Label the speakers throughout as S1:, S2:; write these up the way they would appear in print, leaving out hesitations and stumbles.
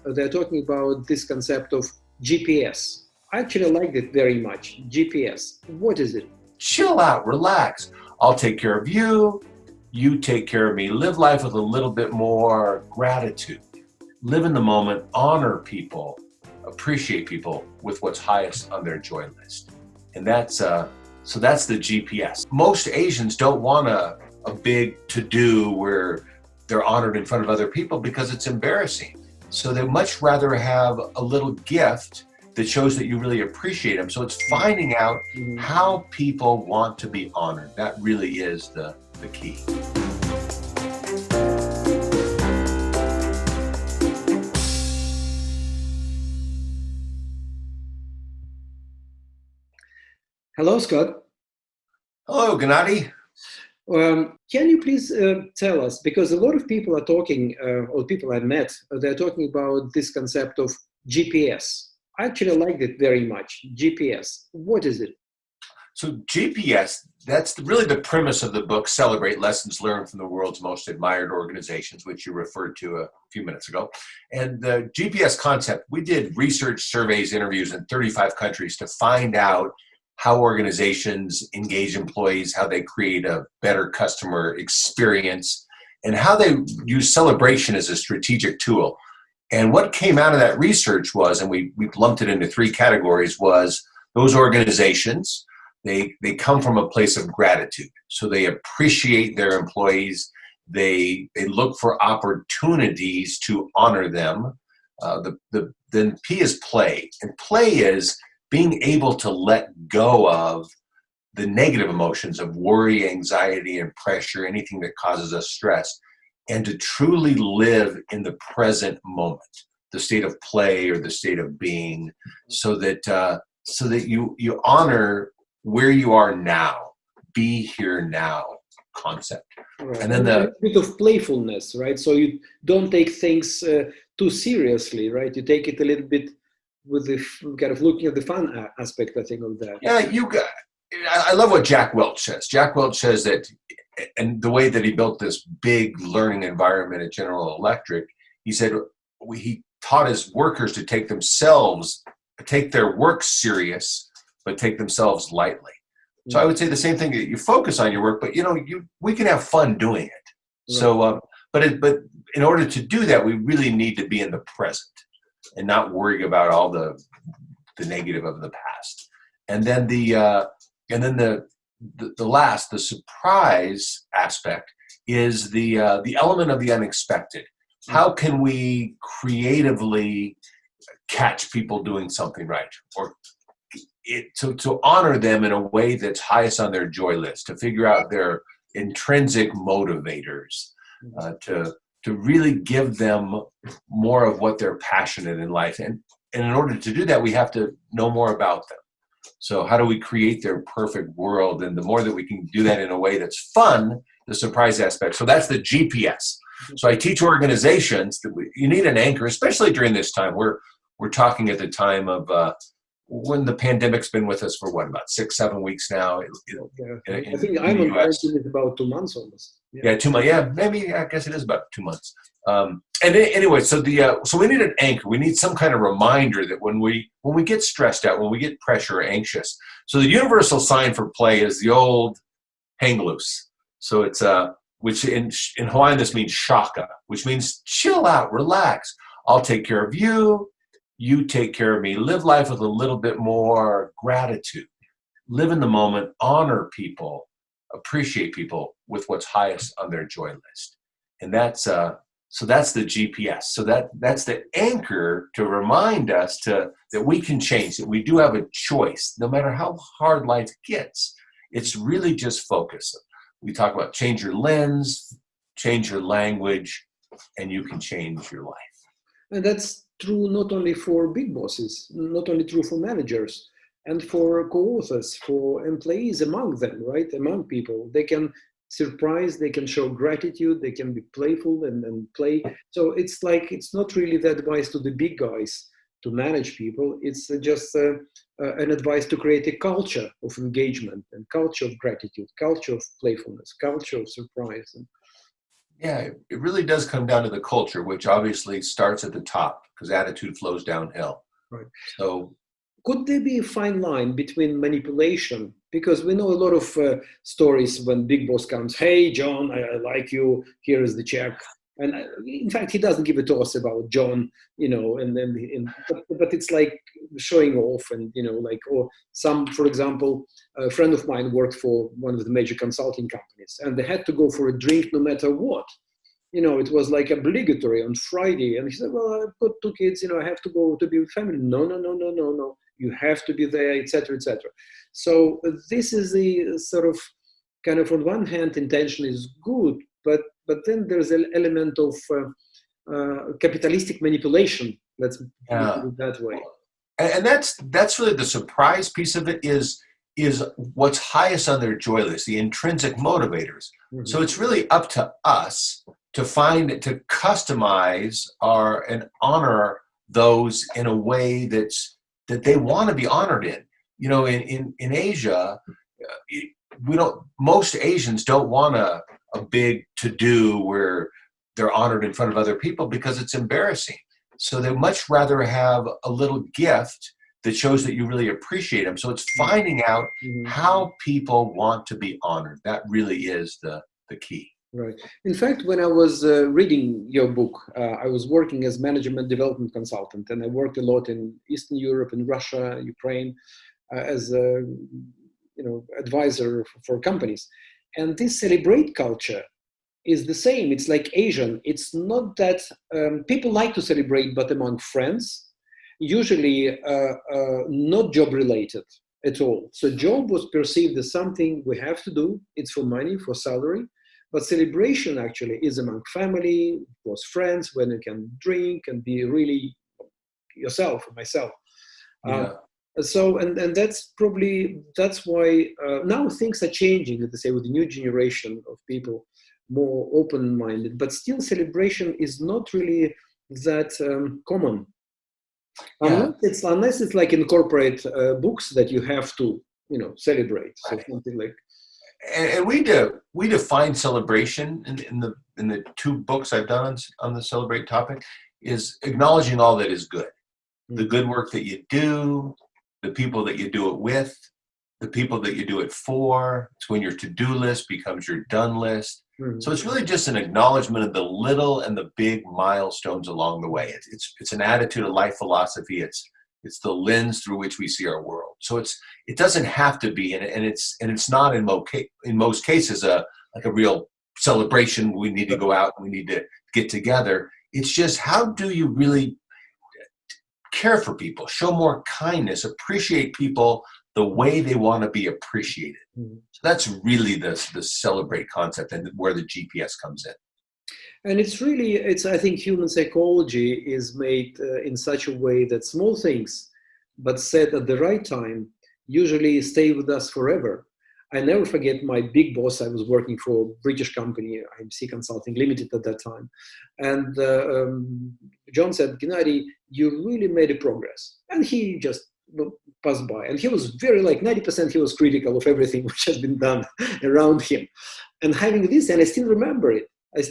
S1: they're talking about this concept of GPS. I actually like it very much. GPS. What is it?
S2: Chill out, relax. I'll take care of you. You take care of me. Live life with a little bit more gratitude. Live in the moment, honor people, appreciate people with what's highest on their joy list. And that's the GPS. Most Asians don't want a big to-do where they're honored in front of other people because it's embarrassing. So they much rather have a little gift that shows that you really appreciate them. So it's finding out how people want to be honored. That really is the key.
S1: Hello, Scott.
S2: Hello, Gennady.
S1: Can you please tell us, because a lot of people are talking, or people I met, they're talking about this concept of GPS. I actually like it very much. GPS. What is it?
S2: So GPS, that's really the premise of the book, Celebrate Lessons Learned from the World's Most Admired Organizations, which you referred to a few minutes ago. And the GPS concept, we did research, surveys, interviews in 35 countries to find out how organizations engage employees, how they create a better customer experience, and how they use celebration as a strategic tool. And what came out of that research was, and we lumped it into three categories, was those organizations, they come from a place of gratitude. So they appreciate their employees. They look for opportunities to honor them. Then P is play. And play is being able to let go of the negative emotions of worry, anxiety, and pressure, anything that causes us stress, and to truly live in the present moment, the state of play or the state of being, so that you honor where you are now, be here now concept.
S1: Right.
S2: And then
S1: a bit of playfulness, right? So you don't take things too seriously, right? You take it a little bit with the kind of looking at the fun aspect, I think, of that.
S2: Yeah, I love what Jack Welch says. Jack Welch says that, and the way that he built this big learning environment at General Electric, he said he taught his workers to take their work serious, but take themselves lightly. So I would say the same thing, that you focus on your work, but we can have fun doing it. Right. So, but in order to do that, we really need to be in the present and not worrying about all the negative of the past. And then the last, the surprise aspect, is the element of the unexpected. How can we creatively catch people doing something right, or to honor them in a way that's highest on their joy list, to figure out their intrinsic motivators, to really give them more of what they're passionate in life. And in order to do that, we have to know more about them. So how do we create their perfect world? And the more that we can do that in a way that's fun, the surprise aspect. So that's the GPS. So I teach organizations that you need an anchor, especially during this time. We're talking at the time of when the pandemic's been with us for about 6-7 weeks now.
S1: I think I'm on quarantine about 2 months almost.
S2: Yeah, 2 months. Yeah, maybe I guess it is about 2 months. And anyway, so we need an anchor. We need some kind of reminder that when we get stressed out, when we get pressure or anxious. So the universal sign for play is the old hang loose. So it's which in Hawaiian this means shaka, which means chill out, relax. I'll take care of you. You take care of me. Live life with a little bit more gratitude. Live in the moment. Honor people. Appreciate people with what's highest on their joy list. And that's the GPS. So that's the anchor to remind us that we can change, that we do have a choice, no matter how hard life gets. It's really just focus. We talk about change your lens, change your language, and you can change your life.
S1: And that's true not only for big bosses, not only true for managers, and for co-authors, for employees among them, right? Among people. They can surprise, they can show gratitude, they can be playful and play. So it's not really the advice to the big guys to manage people. It's just an advice to create a culture of engagement and culture of gratitude, culture of playfulness, culture of surprise.
S2: Yeah, it really does come down to the culture, which obviously starts at the top because attitude flows downhill.
S1: Right.
S2: So,
S1: Could there be a fine line between manipulation? Because we know a lot of stories when big boss comes, hey, John, I like you, here is the check. And in fact, he doesn't give a toss about John, and then, but it's like showing off and, like, or some, for example, a friend of mine worked for one of the major consulting companies and they had to go for a drink no matter what. It was like obligatory on Friday. And he said, well, I've got two kids, I have to go to be with family. No, no, no, no, no, no. You have to be there, etc., etc. So this is the sort of kind of, on one hand, intention is good, but then there's an element of capitalistic manipulation. Let's put
S2: yeah.
S1: it that way.
S2: And that's really the surprise piece of it is what's highest on their joy list, the intrinsic motivators. Mm-hmm. So it's really up to us to to customize and honor those in a way that they want to be honored in. In Asia, most Asians don't want a big to-do where they're honored in front of other people because it's embarrassing. So they much rather have a little gift that shows that you really appreciate them. So it's finding out how people want to be honored. That really is the key.
S1: Right. In fact, when I was reading your book, I was working as management development consultant, and I worked a lot in Eastern Europe, in Russia, Ukraine, as a advisor for companies. And this celebrate culture is the same. It's like Asian. It's not that people like to celebrate, but among friends, usually not job related at all. So job was perceived as something we have to do. It's for money, for salary. But celebration actually is among family, close friends, when you can drink and be really yourself, myself.
S2: Yeah.
S1: So, and that's why now things are changing, let's say, with the new generation of people, more open-minded, but still celebration is not really that common.
S2: Yeah.
S1: Unless it's like in corporate books that you have to, celebrate. So something like.
S2: And we define celebration in the two books I've done on the celebrate topic is acknowledging all that is good, the good work that you do, the people that you do it with, the people that you do it for. It's when your to-do list becomes your done list. Mm-hmm. So it's really just an acknowledgement of the little and the big milestones along the way. It's an attitude, a life philosophy. It's the lens through which we see our world. So it doesn't have to be, and it's not in most cases a real celebration. We need to go out and we need to get together. It's just, how do you really care for people, show more kindness, appreciate people the way they want to be appreciated. Mm-hmm. So that's really the celebrate concept and where the GPS comes in.
S1: And I think human psychology is made in such a way that small things, but said at the right time, usually stay with us forever. I never forget my big boss. I was working for a British company, IMC Consulting Limited at that time. And John said, Gennady, you really made a progress. And he just passed by. And he was very 90% he was critical of everything which has been done around him. And having this, and I still remember it. And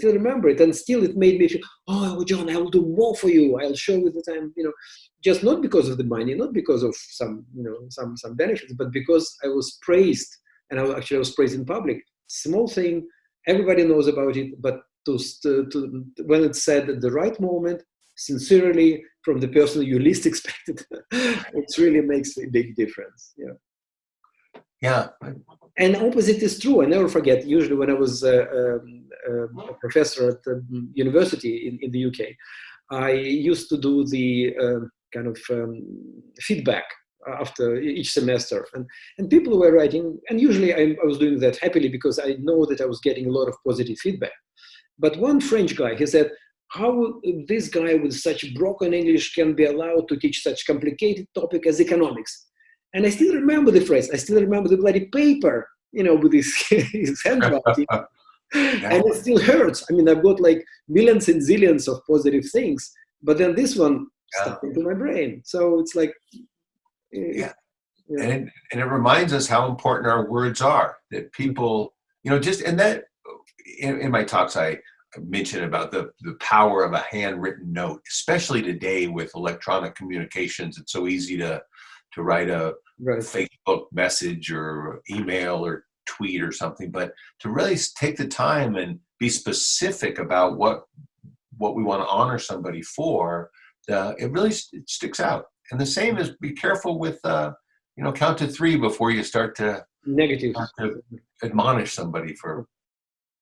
S1: still it made me feel, oh, John, I will do more for you. I'll show you that I'm, just not because of the money, not because of some benefits, but because I was praised. And I was praised in public. Small thing, everybody knows about it, but when it's said at the right moment, sincerely, from the person you least expected, it really makes a big difference.
S2: Yeah.
S1: And opposite is true. I never forget. Usually, when I was a professor at the university in the UK, I used to do the kind of feedback after each semester, and people were writing, and usually I was doing that happily because I know that I was getting a lot of positive feedback. But one French guy, he said, how this guy with such broken English can be allowed to teach such complicated topic as economics? And I still remember the phrase. I still remember the bloody paper, with his handwriting. And it still hurts. I mean, I've got millions and zillions of positive things, but then this one stuck into my brain. So it's like,
S2: yeah. And it reminds us how important our words are, that people, just, and that in my talks, I mention about the power of a handwritten note, especially today with electronic communications. It's so easy to write a Facebook message or email or tweet or something, but to really take the time and be specific about what we want to honor somebody for, it really sticks out. And the same is, be careful with, count to 3 before you start to admonish somebody for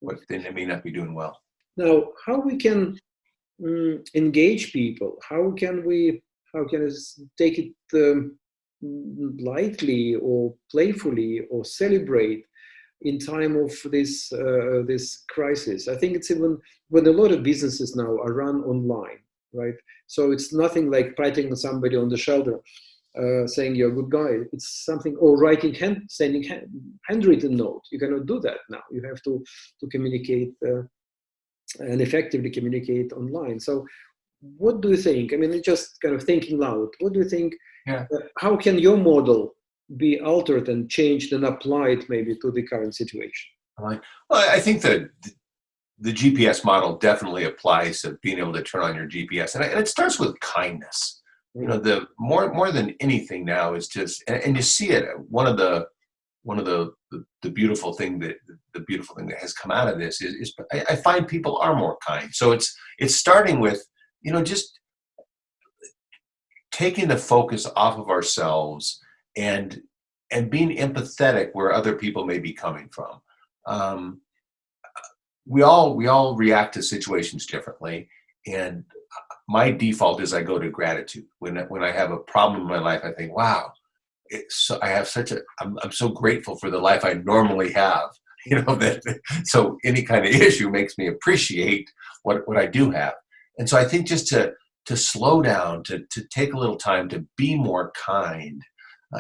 S2: what they may not be doing well.
S1: Now, how we can engage people? How can I take it lightly or playfully or celebrate in time of this crisis? I think it's even when a lot of businesses now are run online, right? So it's nothing like patting somebody on the shoulder, saying you're a good guy. It's something, or sending handwritten note. You cannot do that now. You have to communicate and effectively communicate online. So what do you think? I mean, just kind of thinking loud. What do you think?
S2: Yeah.
S1: How can your model be altered and changed and applied maybe to the current situation?
S2: Well, I think that the GPS model definitely applies to being able to turn on your GPS, and it starts with kindness. The more than anything now is just, and you see it. One of the beautiful thing that has come out of this is I find people are more kind. So it's starting with just taking the focus off of ourselves and being empathetic where other people may be coming from. We all react to situations differently, and my default is I go to gratitude. When I have a problem in my life, I think, wow, I'm so grateful for the life I normally have. So any kind of issue makes me appreciate what I do have. And so I think just to slow down, to take a little time to be more kind.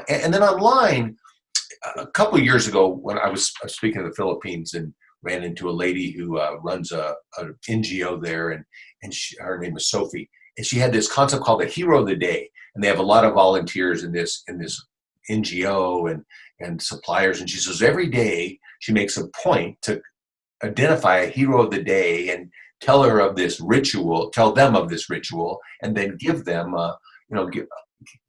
S2: And then online, a couple of years ago, when I was speaking in the Philippines and ran into a lady who runs a NGO there, and her name is Sophie, and she had this concept called the Hero of the Day, and they have a lot of volunteers in this NGO and suppliers, and she says every day she makes a point to identify a hero of the day and tell them of this ritual, and then give them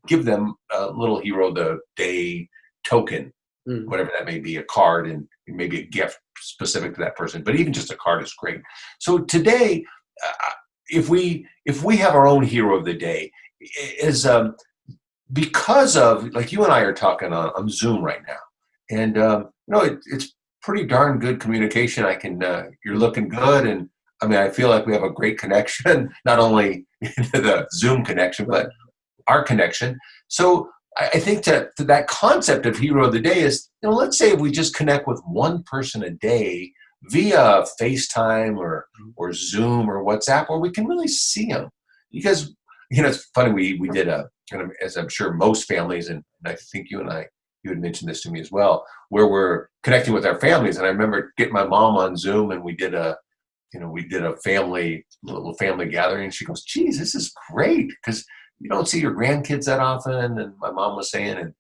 S2: give them a little hero of the day token, whatever that may be, a card and maybe a gift specific to that person. But even just a card is great. So today, if we have our own hero of the day, is because of, like, you and I are talking on Zoom right now, and it's pretty darn good communication. You're looking good, and I mean, I feel like we have a great connection, not only the Zoom connection, but our connection. So I think that concept of hero of the day is, let's say if we just connect with one person a day via FaceTime or Zoom or WhatsApp, where we can really see them. Because, it's funny, we did a kind of, as I'm sure most families, and I think you had mentioned this to me as well, where we're connecting with our families. And I remember getting my mom on Zoom, and we did a little family gathering. And she goes, geez, this is great, because you don't see your grandkids that often. And my mom was saying, and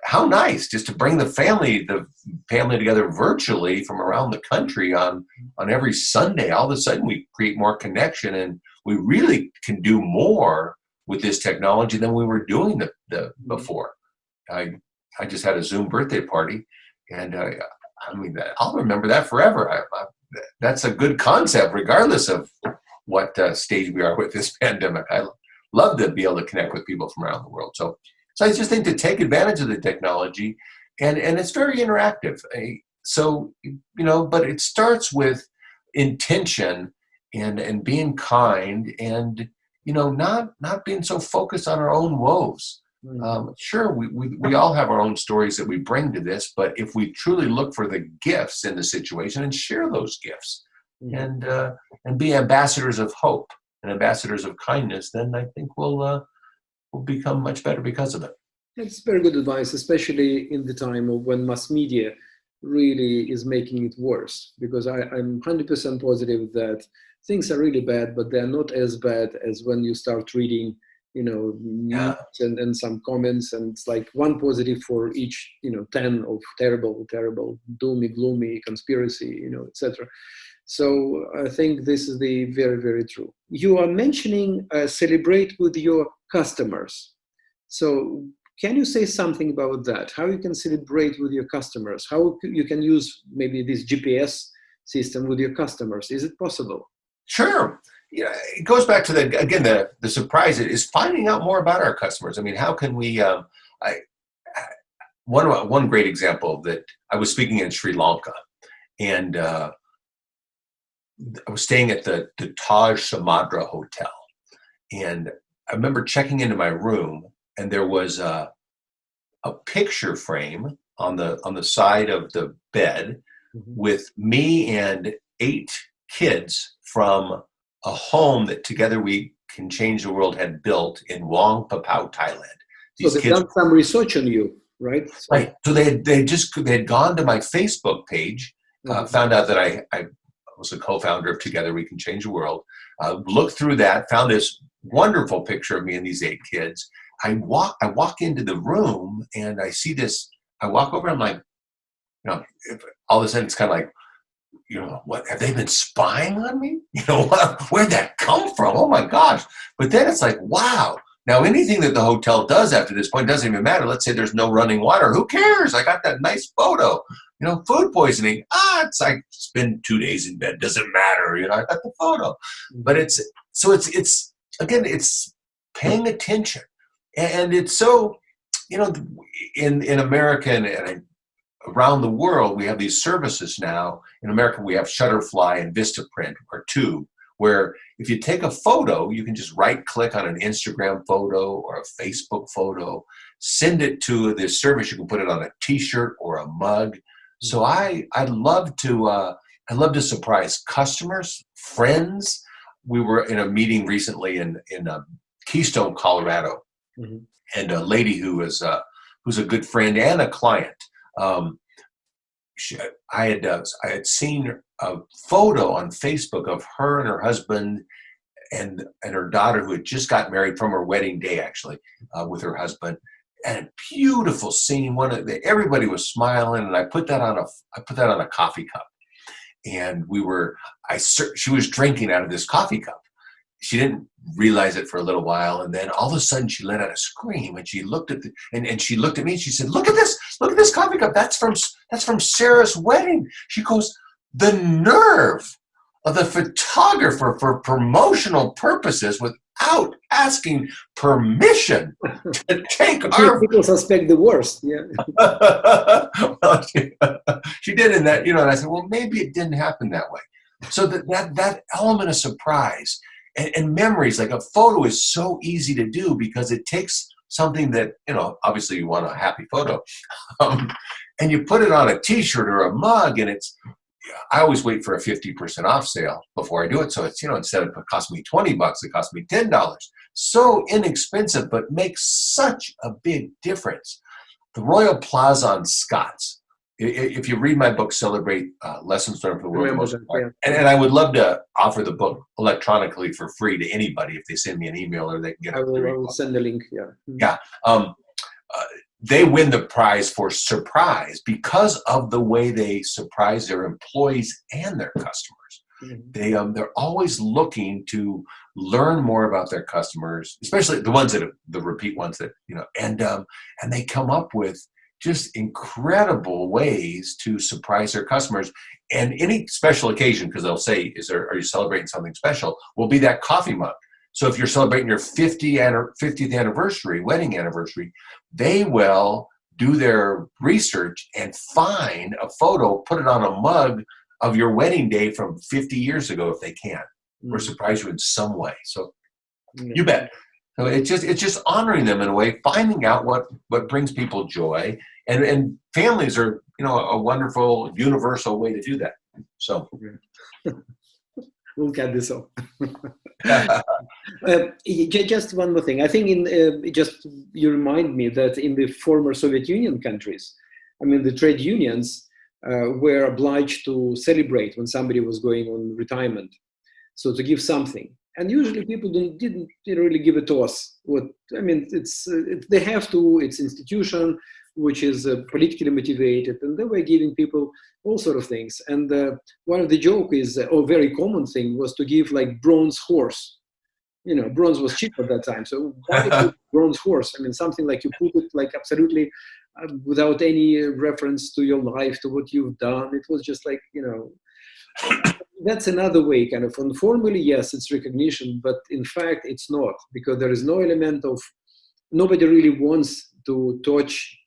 S2: how nice just to bring the family together virtually from around the country on every Sunday. All of a sudden we create more connection, and we really can do more with this technology than we were doing before. I just had a Zoom birthday party, and I'll remember that forever. That's a good concept, regardless of what stage we are with this pandemic. I love to be able to connect with people from around the world. So I just think to take advantage of the technology, and it's very interactive. But it starts with intention and being kind, and not being so focused on our own woes. Sure, we all have our own stories that we bring to this, but if we truly look for the gifts in the situation and share those gifts, and be ambassadors of hope and ambassadors of kindness, then I think we'll become much better because of it.
S1: That's very good advice, especially in the time of when mass media really is making it worse, because I'm 100% positive that things are really bad, but they're not as bad as when you start reading news and some comments, and it's like one positive for each 10 of terrible doomy gloomy conspiracy, etc. So I think this is the very, very true. You are mentioning celebrate with your customers. So can you say something about that? How you can celebrate with your customers? How you can use maybe this GPS system with your customers? Is it possible?
S2: Sure. Yeah, it goes back to the surprise is finding out more about our customers. I mean, how can we? One great example that I was speaking in Sri Lanka, and I was staying at the Taj Samadra Hotel, and I remember checking into my room, and there was a picture frame on the side of the bed with me and 8 kids from a home that Together We Can Change the World had built in Luang Prabang, Thailand.
S1: So they've done some research on you, right?
S2: Right. So they had gone to my Facebook page, found out that I was a co-founder of Together We Can Change the World, looked through that, found this wonderful picture of me and these 8 kids. I walk into the room and I see this. I walk over. I'm like, all of a sudden it's kind of like, what, have they been spying on me? Where'd that come from? Oh my gosh. But then it's like, wow. Now anything that the hotel does after this point doesn't even matter. Let's say there's no running water. Who cares? I got that nice photo. Food poisoning. It's like, it's been 2 days in bed. Doesn't matter. I got the photo. But it's again, it's paying attention. And it's so, in America and around the world, we have these services now. In America, we have Shutterfly and Vistaprint or Tube, where if you take a photo, you can just right-click on an Instagram photo or a Facebook photo, send it to this service. You can put it on a T-shirt or a mug. So I love to surprise customers, friends. We were in a meeting recently in Keystone, Colorado, and a lady who's a good friend and a client. I had seen a photo on Facebook of her and her husband and her daughter, who had just got married from her wedding day, actually, with her husband. And a beautiful scene. Everybody was smiling, and I put that on a coffee cup. And she was drinking out of this coffee cup. She didn't realize it for a little while, and then all of a sudden she let out a scream, and she looked at and she looked at me and she said, look at this coffee cup. That's from Sarah's wedding. She goes, the nerve of the photographer for promotional purposes without asking permission to take our...
S1: People suspect the worst, yeah.
S2: Well, she did in that, and I said, well, maybe it didn't happen that way. So that element of surprise and memories, like a photo is so easy to do because it takes something that, obviously you want a happy photo, and you put it on a T-shirt or a mug, and I always wait for a 50% off sale before I do it. So it's, instead of it cost me $20, it cost me $10. So inexpensive, but makes such a big difference. The Royal Plaza on Scots. If you read my book, Celebrate Lessons Learned from the World, and I would love to offer the book electronically for free to anybody if they send me an email or they can get it.
S1: I will send the link, yeah.
S2: Yeah. They win the prize for surprise because of the way they surprise their employees and their customers. They're always looking to learn more about their customers, especially the ones the repeat ones that, and they come up with just incredible ways to surprise their customers. And any special occasion, because they'll say, are you celebrating something special? Will be that coffee mug. So if you're celebrating your 50th anniversary, wedding anniversary, they will do their research and find a photo, put it on a mug of your wedding day from 50 years ago if they can, or surprise you in some way. So you bet. So it's just honoring them in a way, finding out what brings people joy, and families are a wonderful universal way to do that. So
S1: we'll get this off. Just one more thing. I think you remind me that in the former Soviet Union countries, the trade unions were obliged to celebrate when somebody was going on retirement, so to give something. And usually people didn't really give a toss. They have to. It's institution. which is politically motivated, and they were giving people all sort of things. And one of the joke is, or very common thing, was to give like bronze horse. Bronze was cheap at that time, so why give bronze horse? I mean, something like you put it like absolutely without any reference to your life, to what you've done. It was just like, that's another way, kind of. And formally, yes, it's recognition, but in fact, it's not, because there is no element of, nobody really wants to touch,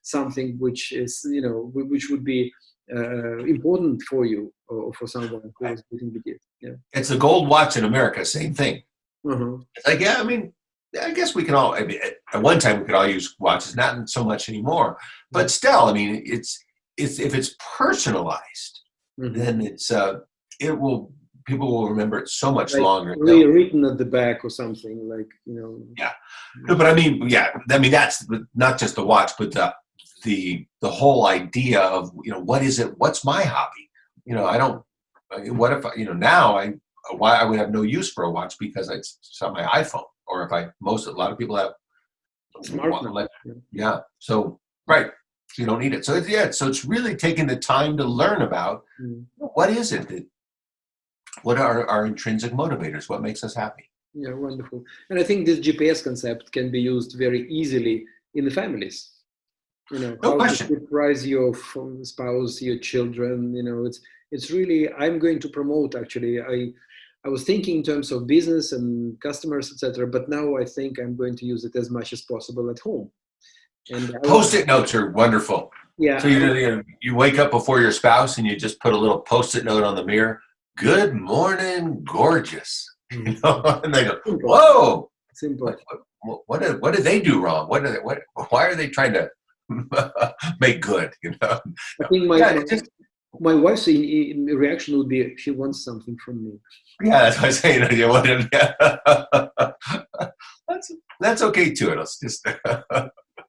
S1: something which is, which would be important for you or for someone who is getting the gift. Yeah.
S2: It's a gold watch in America, same thing.
S1: Uh-huh.
S2: It's like, yeah, I mean, I guess we can all, I mean, at one time we could all use watches, not so much anymore, but still, I mean, it's if it's personalized, then people will remember it so much
S1: like
S2: longer.
S1: Written at the back or something, like,
S2: Yeah. No, but I mean, that's not just the watch, but the whole idea of, what is it? What's my hobby? What if, now why I would have no use for a watch because it's on my iPhone, or if a lot of people have
S1: smartphone.
S2: Yeah. So, right. So you don't need it. So so it's really taking the time to learn about what is it what are our intrinsic motivators? What makes us happy?
S1: Yeah, wonderful. And I think this GPS concept can be used very easily in the families.
S2: No
S1: how
S2: question.
S1: to surprise your spouse, your children. It's really, I'm going to promote, actually. I was thinking in terms of business and customers, etc. But now I think I'm going to use it as much as possible at home. And
S2: Post-it notes are wonderful.
S1: Yeah.
S2: So you wake up before your spouse and you just put a little Post-it note on the mirror. Good morning, gorgeous. And they go, whoa.
S1: Simple.
S2: What did they do wrong? Why are they trying to make good?
S1: I think my wife's reaction would be, she wants something from me.
S2: Yeah, that's what I'm saying. That's okay too. It's just.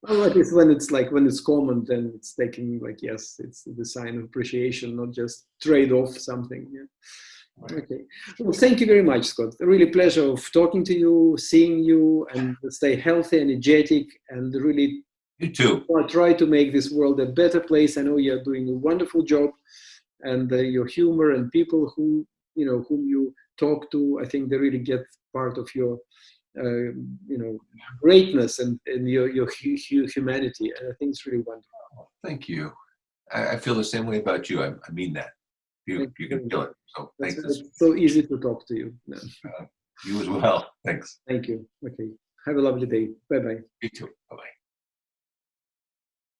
S1: Well, at least when it's common, then it's taking like, yes, it's the sign of appreciation, not just trade off something. Yeah. Okay. Well, thank you very much, Scott. A really pleasure of talking to you, seeing you, and stay healthy, energetic, and really.
S2: You too.
S1: Try to make this world a better place. I know you're doing a wonderful job, and your humor and people whom you talk to, I think they really get part of your, greatness and your humanity. And I think it's really wonderful.
S2: Thank you. I feel the same way about you. I mean that. You can feel it. So thanks.
S1: It's so easy to talk to you. No.
S2: You as well. Thanks.
S1: Thank you. Okay. Have a lovely day. Bye-bye.
S2: You too. Bye-bye.